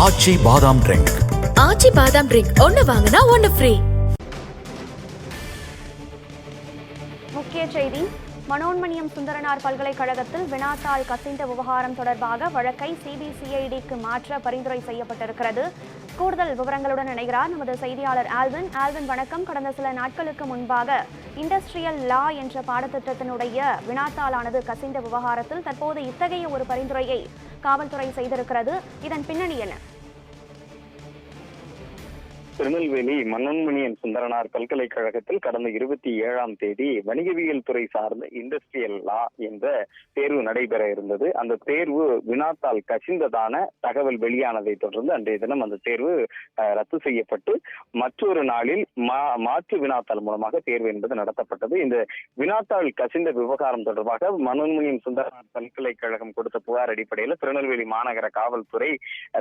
ஆச்சி பாதாம் ட்ரிங்க். ஆச்சி பாதாம் ட்ரிங்க் ஒன்னு வாங்கினா ஒன்னு ஃப்ரீ. முக்கிய செய்தி: மனோன்மணியம் சுந்தரனார் பல்கலைக்கழகத்தில் வினாத்தாள் கசிந்த விவகாரம் தொடர்பாக வழக்கை சிபிசிஐடிக்கு மாற்ற பரிந்துரை செய்யப்பட்டிருக்கிறது. கூடுதல் விவரங்களுடன் இணைகிறார் நமது செய்தியாளர் ஆல்வின். வணக்கம். கடந்த சில நாட்களுக்கு முன்பாக இண்டஸ்ட்ரியல் லா என்ற பாடத்திட்டத்தினுடைய வினாத்தாளானது கசிந்த விவகாரத்தில் தற்போது இத்தகைய ஒரு பரிந்துரையை காவல்துறை செய்திருக்கிறது. இதன் பின்னணி என்ன? திருநெல்வேலி மனோன்மணியம் சுந்தரனார் பல்கலைக்கழகத்தில் கடந்த 27ஆம் தேதி வணிகவியல் துறை சார்ந்த இண்டஸ்ட்ரியல் லா என்ற தேர்வு நடைபெற இருந்தது. அந்த தேர்வு வினாத்தாள் கசிந்ததான தகவல் வெளியானதை தொடர்ந்து அன்றைய தினம் அந்த தேர்வு ரத்து செய்யப்பட்டு மற்றொரு நாளில் மாற்று வினாத்தாள் மூலமாக தேர்வு என்பது நடத்தப்பட்டது. இந்த வினாத்தாள் கசிந்த விவகாரம் தொடர்பாக மனோன்மணியம் சுந்தரனார் பல்கலைக்கழகம் கொடுத்த புகார் அடிப்படையில் திருநெல்வேலி மாநகர காவல்துறை,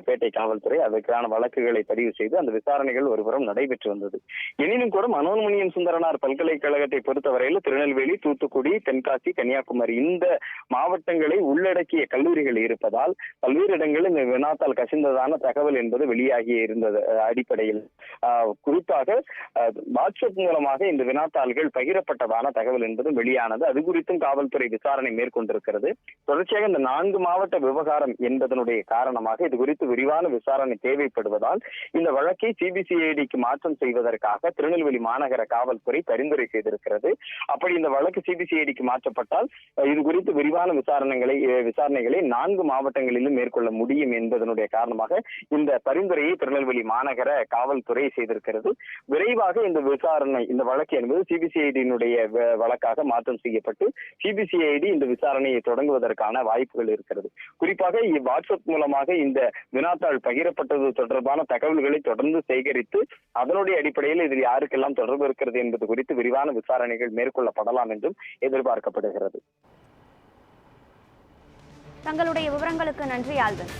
பேட்டை காவல்துறை அதற்கான வழக்குகளை பதிவு செய்து அந்த விசாரணைகள் ஒருபுறம் நடைபெற்று வந்தது. எனினும் கூட மனோன்மணியம் சுந்தரனார் பல்கலைக்கழகத்தை பொறுத்தவரையில் திருநெல்வேலி, தூத்துக்குடி, தென்காசி, கன்னியாகுமரி இந்த மாவட்டங்களை உள்ளடக்கிய கல்லூரிகள் இருப்பதால் பல்வேறு இடங்களில் இந்த வினாத்தாள் கசிந்ததான தகவல் என்பது வெளியாகி இருந்தது. அடிப்படையில் குறிப்பாக வாட்ஸ்அப் மூலமாக இந்த வினாத்தாள்கள் பகிரப்பட்டதான தகவல் என்பது வெளியானது. அது குறித்தும் காவல்துறை விசாரணை மேற்கொண்டிருக்கிறது. தொடர்ச்சியாக இந்த 4 மாவட்ட விவகாரம் என்பதனுடைய காரணமாக இது குறித்து விரிவான விசாரணை தேவைப்படுவதால் இந்த வழக்கை சிபிசிஐடிக்கு மாற்றம் செய்வதற்காக திருநெல்வேலி மாநகர காவல்துறை பரிந்துரை செய்திருக்கிறது. அப்படி இந்த வழக்கு சிபிசிஐடிக்கு மாற்றப்பட்டால் இது குறித்து விரிவான விசாரணைகளை 4 மாவட்டங்களிலும் மேற்கொள்ள முடியும் என்பதனுடைய காரணமாக இந்த பரிந்துரையை திருநெல்வேலி மாநகர காவல்துறை செய்திருக்கிறது. விரைவாக இந்த வழக்கு என்பது சிபிசிஐடியினுடைய வழக்காக மாற்றம் செய்யப்பட்டு சிபிசிஐடி இந்த விசாரணையை தொடங்குவதற்கான வாய்ப்புகள் இருக்கிறது. குறிப்பாக வாட்ஸ்அப் மூலமாக இந்த வினாத்தாள் பகிரப்பட்டது தொடர்பான தகவல்களை தொடர்ந்து சேகரித்து அதனுடைய அடிப்படையில் இதில் யாருக்கெல்லாம் தொடர்பு இருக்கிறது என்பது குறித்து விரிவான விசாரணைகள் மேற்கொள்ளப்படலாம் என்றும் எதிர்பார்க்கப்படுகிறது. தங்களுடைய விவரங்களுக்கு நன்றி ஆல்வின்.